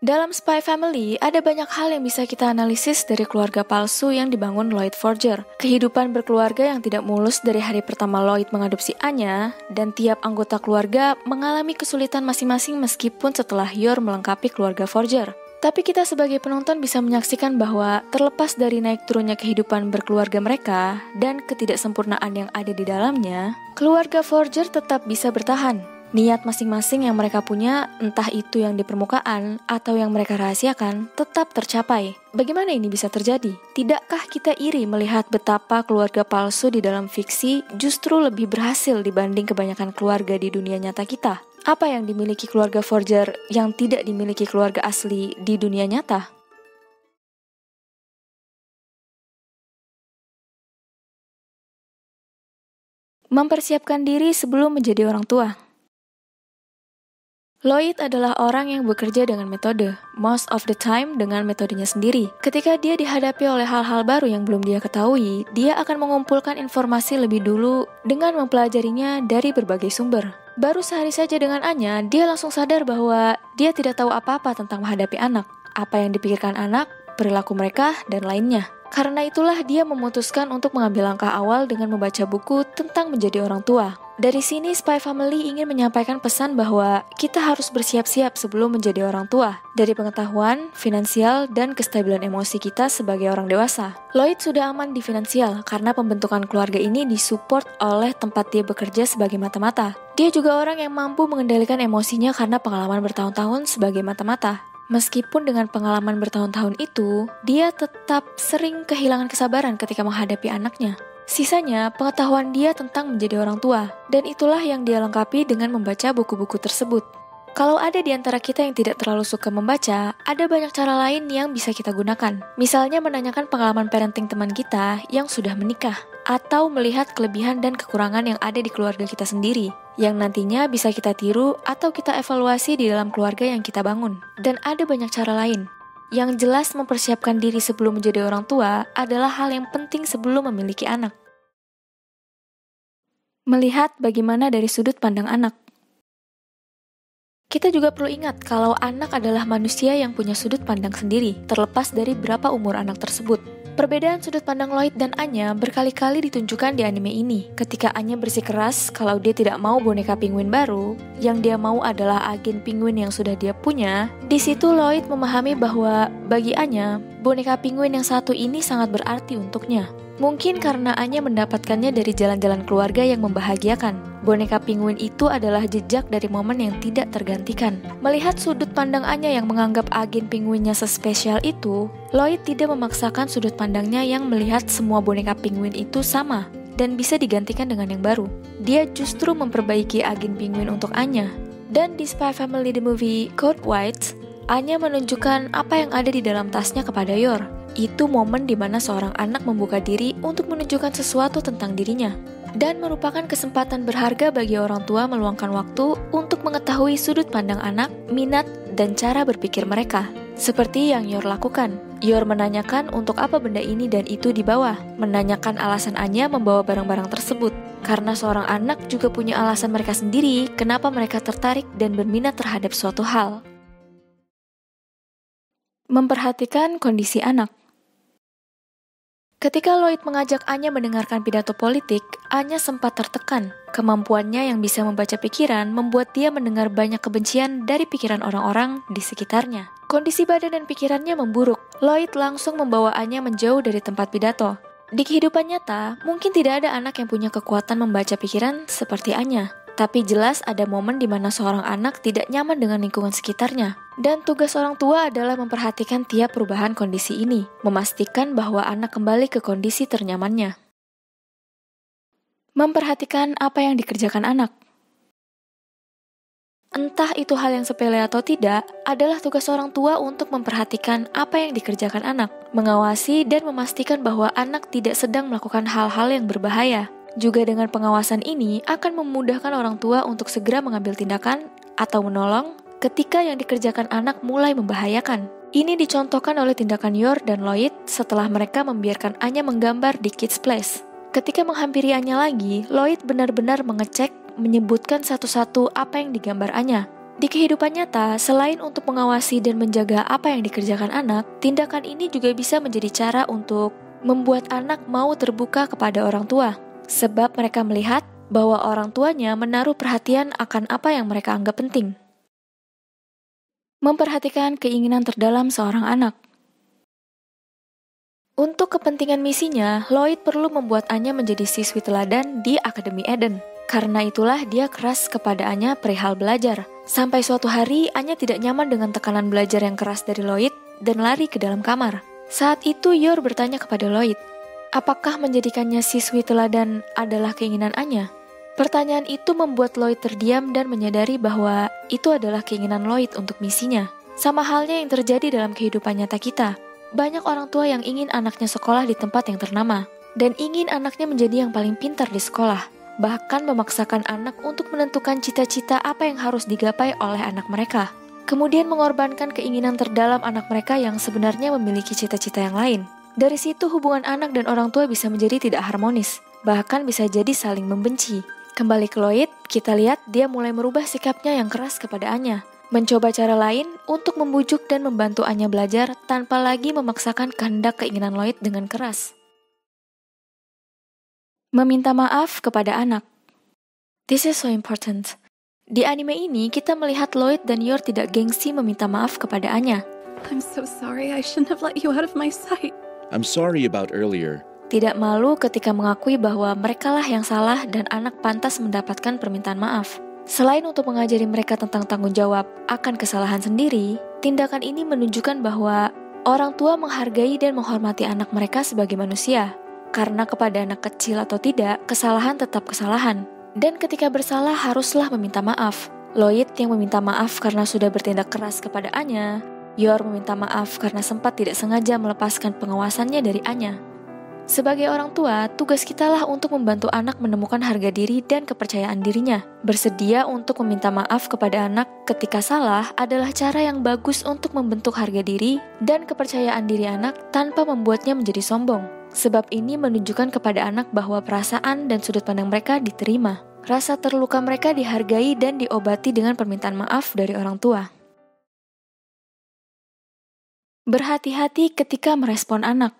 Dalam Spy Family, ada banyak hal yang bisa kita analisis dari keluarga palsu yang dibangun Lloyd Forger. Kehidupan berkeluarga yang tidak mulus dari hari pertama Lloyd mengadopsi Anya, dan tiap anggota keluarga mengalami kesulitan masing-masing meskipun setelah Yor melengkapi keluarga Forger. Tapi kita sebagai penonton bisa menyaksikan bahwa terlepas dari naik turunnya kehidupan berkeluarga mereka dan ketidaksempurnaan yang ada di dalamnya, keluarga Forger tetap bisa bertahan. Niat masing-masing yang mereka punya, entah itu yang di permukaan atau yang mereka rahasiakan, tetap tercapai. Bagaimana ini bisa terjadi? Tidakkah kita iri melihat betapa keluarga palsu di dalam fiksi justru lebih berhasil dibanding kebanyakan keluarga di dunia nyata kita? Apa yang dimiliki keluarga Forger yang tidak dimiliki keluarga asli di dunia nyata? Mempersiapkan diri sebelum menjadi orang tua. Lloyd adalah orang yang bekerja dengan metode, most of the time dengan metodenya sendiri. Ketika dia dihadapi oleh hal-hal baru yang belum dia ketahui, dia akan mengumpulkan informasi lebih dulu dengan mempelajarinya dari berbagai sumber. Baru sehari saja dengan Anya, dia langsung sadar bahwa dia tidak tahu apa-apa tentang menghadapi anak, apa yang dipikirkan anak, perilaku mereka, dan lainnya. Karena itulah dia memutuskan untuk mengambil langkah awal dengan membaca buku tentang menjadi orang tua. Dari sini Spy Family ingin menyampaikan pesan bahwa kita harus bersiap-siap sebelum menjadi orang tua. Dari pengetahuan, finansial, dan kestabilan emosi kita sebagai orang dewasa. Lloyd sudah aman di finansial karena pembentukan keluarga ini disupport oleh tempat dia bekerja sebagai mata-mata. Dia juga orang yang mampu mengendalikan emosinya karena pengalaman bertahun-tahun sebagai mata-mata. Meskipun dengan pengalaman bertahun-tahun itu, dia tetap sering kehilangan kesabaran ketika menghadapi anaknya. Sisanya, pengetahuan dia tentang menjadi orang tua, dan itulah yang dia lengkapi dengan membaca buku-buku tersebut. Kalau ada di antara kita yang tidak terlalu suka membaca, ada banyak cara lain yang bisa kita gunakan. Misalnya menanyakan pengalaman parenting teman kita yang sudah menikah, atau melihat kelebihan dan kekurangan yang ada di keluarga kita sendiri, yang nantinya bisa kita tiru atau kita evaluasi di dalam keluarga yang kita bangun. Dan ada banyak cara lain. Yang jelas mempersiapkan diri sebelum menjadi orang tua adalah hal yang penting sebelum memiliki anak. Melihat bagaimana dari sudut pandang anak. Kita juga perlu ingat kalau anak adalah manusia yang punya sudut pandang sendiri, terlepas dari berapa umur anak tersebut. Perbedaan sudut pandang Lloyd dan Anya berkali-kali ditunjukkan di anime ini. Ketika Anya bersikeras kalau dia tidak mau boneka penguin baru, yang dia mau adalah agen penguin yang sudah dia punya, di situ Lloyd memahami bahwa bagi Anya, boneka penguin yang satu ini sangat berarti untuknya. Mungkin karena Anya mendapatkannya dari jalan-jalan keluarga yang membahagiakan. Boneka penguin itu adalah jejak dari momen yang tidak tergantikan. Melihat sudut pandang Anya yang menganggap agen penguinnya sespesial itu, Lloyd tidak memaksakan sudut pandangnya yang melihat semua boneka penguin itu sama dan bisa digantikan dengan yang baru. Dia justru memperbaiki agen penguin untuk Anya. Dan di Spy Family The Movie Code White, Anya menunjukkan apa yang ada di dalam tasnya kepada Yor. Itu momen di mana seorang anak membuka diri untuk menunjukkan sesuatu tentang dirinya. Dan merupakan kesempatan berharga bagi orang tua meluangkan waktu untuk mengetahui sudut pandang anak, minat, dan cara berpikir mereka. Seperti yang Yor lakukan. Yor menanyakan untuk apa benda ini dan itu dibawa. Menanyakan alasan Anya membawa barang-barang tersebut. Karena seorang anak juga punya alasan mereka sendiri kenapa mereka tertarik dan berminat terhadap suatu hal. Memperhatikan kondisi anak. Ketika Lloyd mengajak Anya mendengarkan pidato politik, Anya sempat tertekan. Kemampuannya yang bisa membaca pikiran membuat dia mendengar banyak kebencian dari pikiran orang-orang di sekitarnya. Kondisi badan dan pikirannya memburuk. Lloyd langsung membawa Anya menjauh dari tempat pidato. Di kehidupan nyata, mungkin tidak ada anak yang punya kekuatan membaca pikiran seperti Anya. Tapi jelas ada momen di mana seorang anak tidak nyaman dengan lingkungan sekitarnya. Dan tugas orang tua adalah memperhatikan tiap perubahan kondisi ini, memastikan bahwa anak kembali ke kondisi ternyamannya. Memperhatikan apa yang dikerjakan anak. Entah itu hal yang sepele atau tidak, adalah tugas orang tua untuk memperhatikan apa yang dikerjakan anak, mengawasi dan memastikan bahwa anak tidak sedang melakukan hal-hal yang berbahaya. Juga dengan pengawasan ini akan memudahkan orang tua untuk segera mengambil tindakan atau menolong ketika yang dikerjakan anak mulai membahayakan. Ini dicontohkan oleh tindakan Yor dan Lloyd setelah mereka membiarkan Anya menggambar di Kids Place. Ketika menghampiri Anya lagi, Lloyd benar-benar mengecek, menyebutkan satu-satu apa yang digambar Anya. Di kehidupan nyata, selain untuk mengawasi dan menjaga apa yang dikerjakan anak, tindakan ini juga bisa menjadi cara untuk membuat anak mau terbuka kepada orang tua. Sebab mereka melihat bahwa orang tuanya menaruh perhatian akan apa yang mereka anggap penting. Memperhatikan keinginan terdalam seorang anak. Untuk kepentingan misinya, Lloyd perlu membuat Anya menjadi siswi teladan di Akademi Eden. Karena itulah dia keras kepada Anya perihal belajar. Sampai suatu hari, Anya tidak nyaman dengan tekanan belajar yang keras dari Lloyd dan lari ke dalam kamar. Saat itu Yor bertanya kepada Lloyd, apakah menjadikannya siswi teladan adalah keinginan Anya? Pertanyaan itu membuat Lloyd terdiam dan menyadari bahwa itu adalah keinginan Lloyd untuk misinya. Sama halnya yang terjadi dalam kehidupan nyata kita. Banyak orang tua yang ingin anaknya sekolah di tempat yang ternama, dan ingin anaknya menjadi yang paling pintar di sekolah, bahkan memaksakan anak untuk menentukan cita-cita apa yang harus digapai oleh anak mereka, kemudian mengorbankan keinginan terdalam anak mereka yang sebenarnya memiliki cita-cita yang lain. Dari situ hubungan anak dan orang tua bisa menjadi tidak harmonis, bahkan bisa jadi saling membenci. Kembali ke Lloyd, kita lihat dia mulai merubah sikapnya yang keras kepada Anya, mencoba cara lain untuk membujuk dan membantu Anya belajar tanpa lagi memaksakan kehendak keinginan Lloyd dengan keras. Meminta maaf kepada anak. This is so important. Di anime ini, kita melihat Lloyd dan Yor tidak gengsi meminta maaf kepada Anya. I'm so sorry, I shouldn't have let you out of my sight. I'm sorry about earlier. Tidak malu ketika mengakui bahwa merekalah yang salah dan anak pantas mendapatkan permintaan maaf. Selain untuk mengajari mereka tentang tanggung jawab akan kesalahan sendiri, tindakan ini menunjukkan bahwa orang tua menghargai dan menghormati anak mereka sebagai manusia. Karena kepada anak kecil atau tidak, kesalahan tetap kesalahan. Dan ketika bersalah haruslah meminta maaf. Lloyd yang meminta maaf karena sudah bertindak keras kepada Anya. Yor meminta maaf karena sempat tidak sengaja melepaskan pengawasannya dari Anya. Sebagai orang tua, tugas kitalah untuk membantu anak menemukan harga diri dan kepercayaan dirinya. Bersedia untuk meminta maaf kepada anak ketika salah adalah cara yang bagus untuk membentuk harga diri dan kepercayaan diri anak tanpa membuatnya menjadi sombong. Sebab ini menunjukkan kepada anak bahwa perasaan dan sudut pandang mereka diterima. Rasa terluka mereka dihargai dan diobati dengan permintaan maaf dari orang tua. Berhati-hati ketika merespon anak.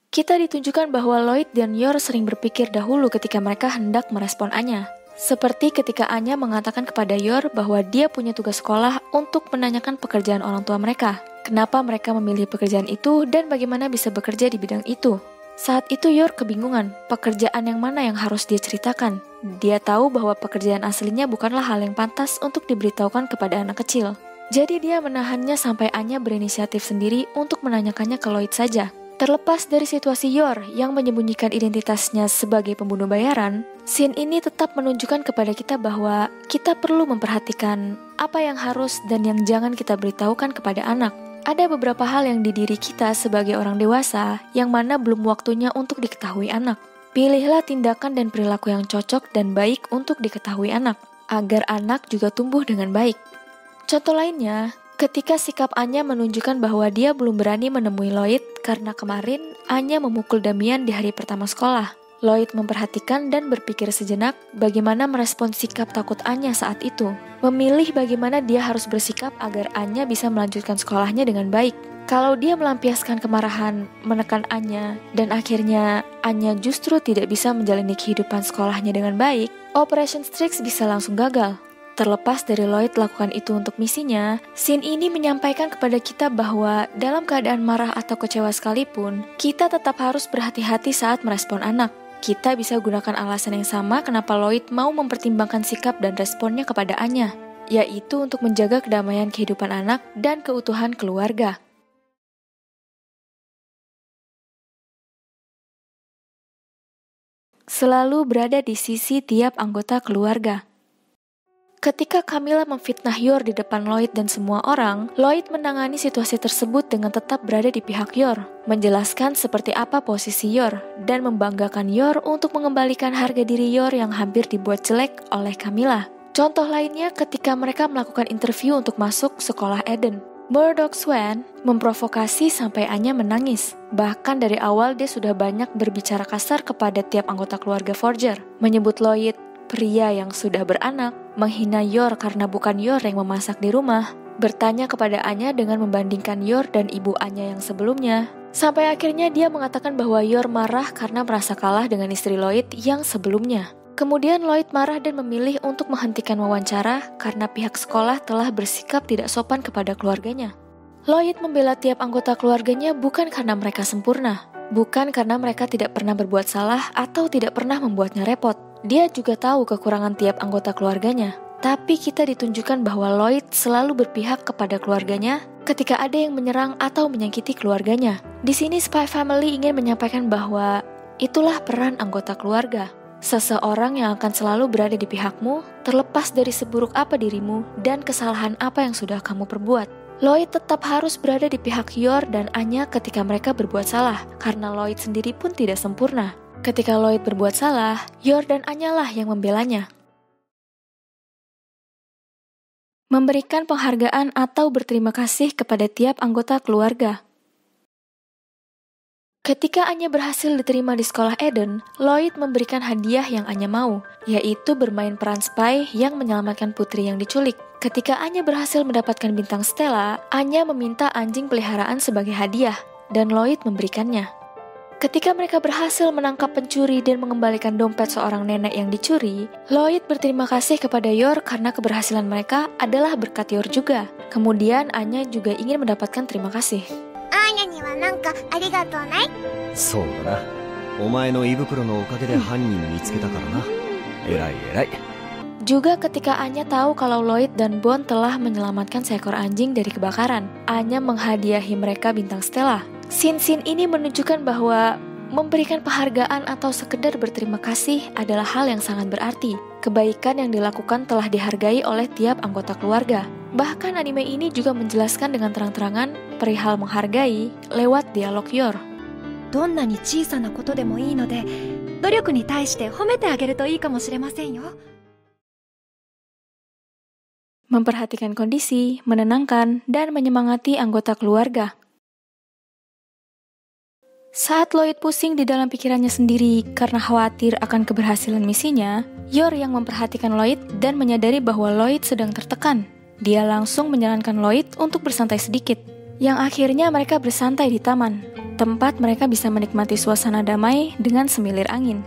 Kita ditunjukkan bahwa Lloyd dan Yor sering berpikir dahulu ketika mereka hendak merespon Anya. Seperti ketika Anya mengatakan kepada Yor bahwa dia punya tugas sekolah untuk menanyakan pekerjaan orang tua mereka. Kenapa mereka memilih pekerjaan itu dan bagaimana bisa bekerja di bidang itu. Saat itu Yor kebingungan, pekerjaan yang mana yang harus dia ceritakan. Dia tahu bahwa pekerjaan aslinya bukanlah hal yang pantas untuk diberitahukan kepada anak kecil. Jadi dia menahannya sampai Anya berinisiatif sendiri untuk menanyakannya ke Lloyd saja. Terlepas dari situasi Yor yang menyembunyikan identitasnya sebagai pembunuh bayaran, scene ini tetap menunjukkan kepada kita bahwa kita perlu memperhatikan apa yang harus dan yang jangan kita beritahukan kepada anak. Ada beberapa hal yang di diri kita sebagai orang dewasa yang mana belum waktunya untuk diketahui anak. Pilihlah tindakan dan perilaku yang cocok dan baik untuk diketahui anak, agar anak juga tumbuh dengan baik. Contoh lainnya, ketika sikap Anya menunjukkan bahwa dia belum berani menemui Lloyd karena kemarin Anya memukul Damian di hari pertama sekolah. Lloyd memperhatikan dan berpikir sejenak bagaimana merespon sikap takut Anya saat itu. Memilih bagaimana dia harus bersikap agar Anya bisa melanjutkan sekolahnya dengan baik. Kalau dia melampiaskan kemarahan, menekan Anya, dan akhirnya Anya justru tidak bisa menjalani kehidupan sekolahnya dengan baik, Operation Strix bisa langsung gagal. Terlepas dari Lloyd lakukan itu untuk misinya, scene ini menyampaikan kepada kita bahwa dalam keadaan marah atau kecewa sekalipun, kita tetap harus berhati-hati saat merespon anak. Kita bisa gunakan alasan yang sama kenapa Lloyd mau mempertimbangkan sikap dan responnya kepada Anya, yaitu untuk menjaga kedamaian kehidupan anak dan keutuhan keluarga. Selalu berada di sisi tiap anggota keluarga. Ketika Camilla memfitnah Yor di depan Lloyd dan semua orang, Lloyd menangani situasi tersebut dengan tetap berada di pihak Yor, menjelaskan seperti apa posisi Yor, dan membanggakan Yor untuk mengembalikan harga diri Yor yang hampir dibuat jelek oleh Camilla. Contoh lainnya ketika mereka melakukan interview untuk masuk sekolah Eden. Murdoch Swan memprovokasi sampai Anya menangis. Bahkan dari awal dia sudah banyak berbicara kasar kepada tiap anggota keluarga Forger, menyebut Lloyd pria yang sudah beranak, menghina Yor karena bukan Yor yang memasak di rumah, bertanya kepada Anya dengan membandingkan Yor dan ibu Anya yang sebelumnya. Sampai akhirnya dia mengatakan bahwa Yor marah karena merasa kalah dengan istri Lloyd yang sebelumnya. Kemudian Lloyd marah dan memilih untuk menghentikan wawancara karena pihak sekolah telah bersikap tidak sopan kepada keluarganya. Lloyd membela tiap anggota keluarganya bukan karena mereka sempurna, bukan karena mereka tidak pernah berbuat salah atau tidak pernah membuatnya repot. Dia juga tahu kekurangan tiap anggota keluarganya. Tapi kita ditunjukkan bahwa Lloyd selalu berpihak kepada keluarganya ketika ada yang menyerang atau menyakiti keluarganya. Di sini Spy Family ingin menyampaikan bahwa itulah peran anggota keluarga. Seseorang yang akan selalu berada di pihakmu, terlepas dari seburuk apa dirimu dan kesalahan apa yang sudah kamu perbuat. Lloyd tetap harus berada di pihak Yor dan Anya ketika mereka berbuat salah, karena Lloyd sendiri pun tidak sempurna. Ketika Lloyd berbuat salah, Yor dan Anya lah yang membelanya. Memberikan penghargaan atau berterima kasih kepada tiap anggota keluarga. Ketika Anya berhasil diterima di sekolah Eden, Lloyd memberikan hadiah yang Anya mau, yaitu bermain peran spy yang menyelamatkan putri yang diculik. Ketika Anya berhasil mendapatkan bintang Stella, Anya meminta anjing peliharaan sebagai hadiah, dan Lloyd memberikannya. Ketika mereka berhasil menangkap pencuri dan mengembalikan dompet seorang nenek yang dicuri, Lloyd berterima kasih kepada Yor karena keberhasilan mereka adalah berkat Yor juga. Kemudian Anya juga ingin mendapatkan terima kasih. アーニャにはなんかありがとうない?そうだな。お前の胃袋のおかげで犯人見つけたからな。偉い偉い。 Juga ketika Anya tahu kalau Lloyd dan Bond telah menyelamatkan seekor anjing dari kebakaran, Anya menghadiahi mereka bintang Stella. Scene ini menunjukkan bahwa memberikan penghargaan atau sekedar berterima kasih adalah hal yang sangat berarti. Kebaikan yang dilakukan telah dihargai oleh tiap anggota keluarga. Bahkan anime ini juga menjelaskan dengan terang-terangan perihal menghargai lewat dialog Yor. どんなに小さなことでもいいので、努力に対して褒めてあげるといいかもしれませんよ。 Memperhatikan kondisi, menenangkan, dan menyemangati anggota keluarga. Saat Lloyd pusing di dalam pikirannya sendiri karena khawatir akan keberhasilan misinya, Yor yang memperhatikan Lloyd dan menyadari bahwa Lloyd sedang tertekan. Dia langsung menyarankan Lloyd untuk bersantai sedikit, yang akhirnya mereka bersantai di taman, tempat mereka bisa menikmati suasana damai dengan semilir angin.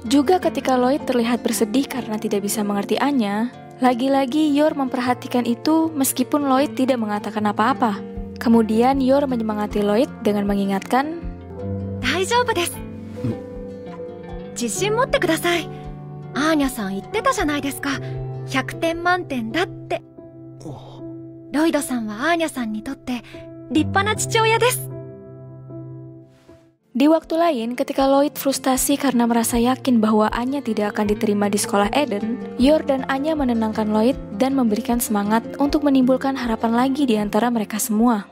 Juga ketika Lloyd terlihat bersedih karena tidak bisa mengerti Anya, lagi-lagi Yor memperhatikan itu meskipun Lloyd tidak mengatakan apa-apa. Kemudian Yor menyemangati Lloyd dengan mengingatkan, 大丈夫です。自信持ってください。アーニャさん言ってたじゃないですか。100点満点だって。ロイドさんはアーニャさんにとって立派な父親です。 Di waktu lain, ketika Lloyd frustasi karena merasa yakin bahwa Anya tidak akan diterima di sekolah Eden, Yor dan Anya menenangkan Lloyd dan memberikan semangat untuk menimbulkan harapan lagi di antara mereka semua.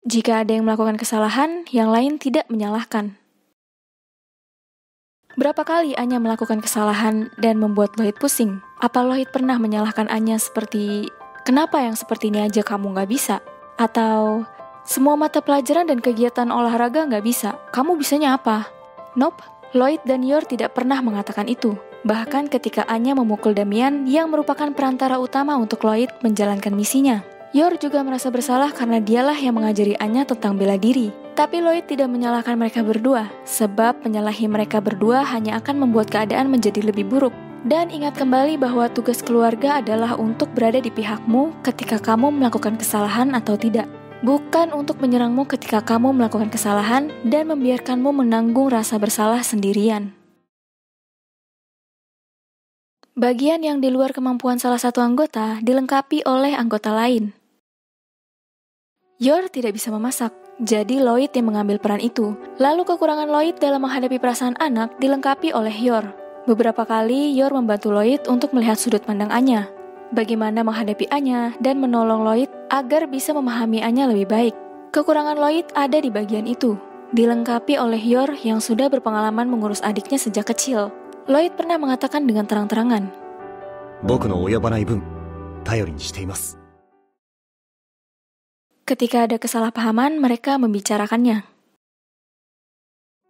Jika ada yang melakukan kesalahan, yang lain tidak menyalahkan. Berapa kali Anya melakukan kesalahan dan membuat Lloyd pusing? Apa Lloyd pernah menyalahkan Anya seperti, kenapa yang seperti ini aja kamu nggak bisa? Atau, semua mata pelajaran dan kegiatan olahraga nggak bisa, kamu bisanya apa? Nope, Lloyd dan Yor tidak pernah mengatakan itu. Bahkan ketika Anya memukul Damian yang merupakan perantara utama untuk Lloyd menjalankan misinya. Yor juga merasa bersalah karena dialah yang mengajari Anya tentang bela diri. Tapi Lloyd tidak menyalahkan mereka berdua, sebab menyalahi mereka berdua hanya akan membuat keadaan menjadi lebih buruk. Dan ingat kembali bahwa tugas keluarga adalah untuk berada di pihakmu ketika kamu melakukan kesalahan atau tidak. Bukan untuk menyerangmu ketika kamu melakukan kesalahan dan membiarkanmu menanggung rasa bersalah sendirian. Bagian yang di luar kemampuan salah satu anggota dilengkapi oleh anggota lain. Yor tidak bisa memasak, jadi Lloyd yang mengambil peran itu. Lalu kekurangan Lloyd dalam menghadapi perasaan anak dilengkapi oleh Yor. Beberapa kali Yor membantu Lloyd untuk melihat sudut pandang Anya, bagaimana menghadapi Anya dan menolong Lloyd agar bisa memahami Anya lebih baik. Kekurangan Lloyd ada di bagian itu, dilengkapi oleh Yor yang sudah berpengalaman mengurus adiknya sejak kecil. Lloyd pernah mengatakan dengan terang-terangan, 僕の親離い分、頼りにしています。 Ketika ada kesalahpahaman, mereka membicarakannya.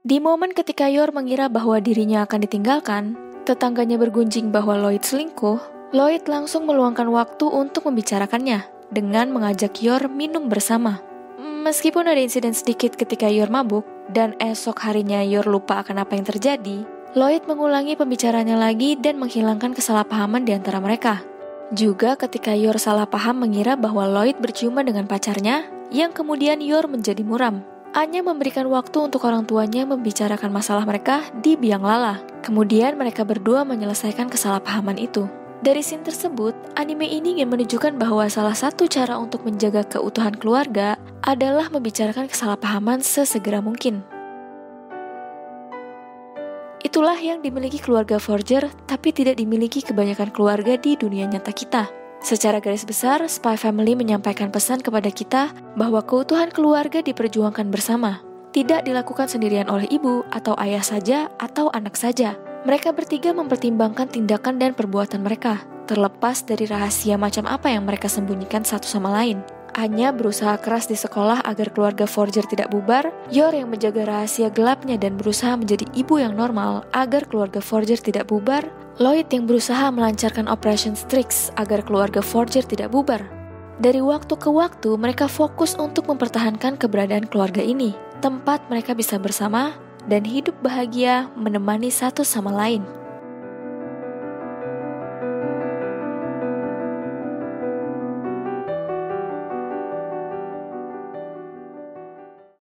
Di momen ketika Yor mengira bahwa dirinya akan ditinggalkan, tetangganya bergunjing bahwa Lloyd selingkuh, Lloyd langsung meluangkan waktu untuk membicarakannya dengan mengajak Yor minum bersama. Meskipun ada insiden sedikit ketika Yor mabuk, dan esok harinya Yor lupa akan apa yang terjadi, Lloyd mengulangi pembicaranya lagi dan menghilangkan kesalahpahaman di antara mereka. Juga ketika Yor salah paham mengira bahwa Lloyd berciuman dengan pacarnya, yang kemudian Yor menjadi muram. Anya memberikan waktu untuk orang tuanya membicarakan masalah mereka di biang lala. Kemudian mereka berdua menyelesaikan kesalahpahaman itu. Dari scene tersebut, anime ini ingin menunjukkan bahwa salah satu cara untuk menjaga keutuhan keluarga adalah membicarakan kesalahpahaman sesegera mungkin. Itulah yang dimiliki keluarga Forger, tapi tidak dimiliki kebanyakan keluarga di dunia nyata kita. Secara garis besar, Spy Family menyampaikan pesan kepada kita bahwa keutuhan keluarga diperjuangkan bersama. Tidak dilakukan sendirian oleh ibu atau ayah saja atau anak saja. Mereka bertiga mempertimbangkan tindakan dan perbuatan mereka, terlepas dari rahasia macam apa yang mereka sembunyikan satu sama lain. Anya berusaha keras di sekolah agar keluarga Forger tidak bubar, Yor yang menjaga rahasia gelapnya dan berusaha menjadi ibu yang normal agar keluarga Forger tidak bubar, Lloyd yang berusaha melancarkan Operation Strix agar keluarga Forger tidak bubar. Dari waktu ke waktu, mereka fokus untuk mempertahankan keberadaan keluarga ini, tempat mereka bisa bersama dan hidup bahagia menemani satu sama lain.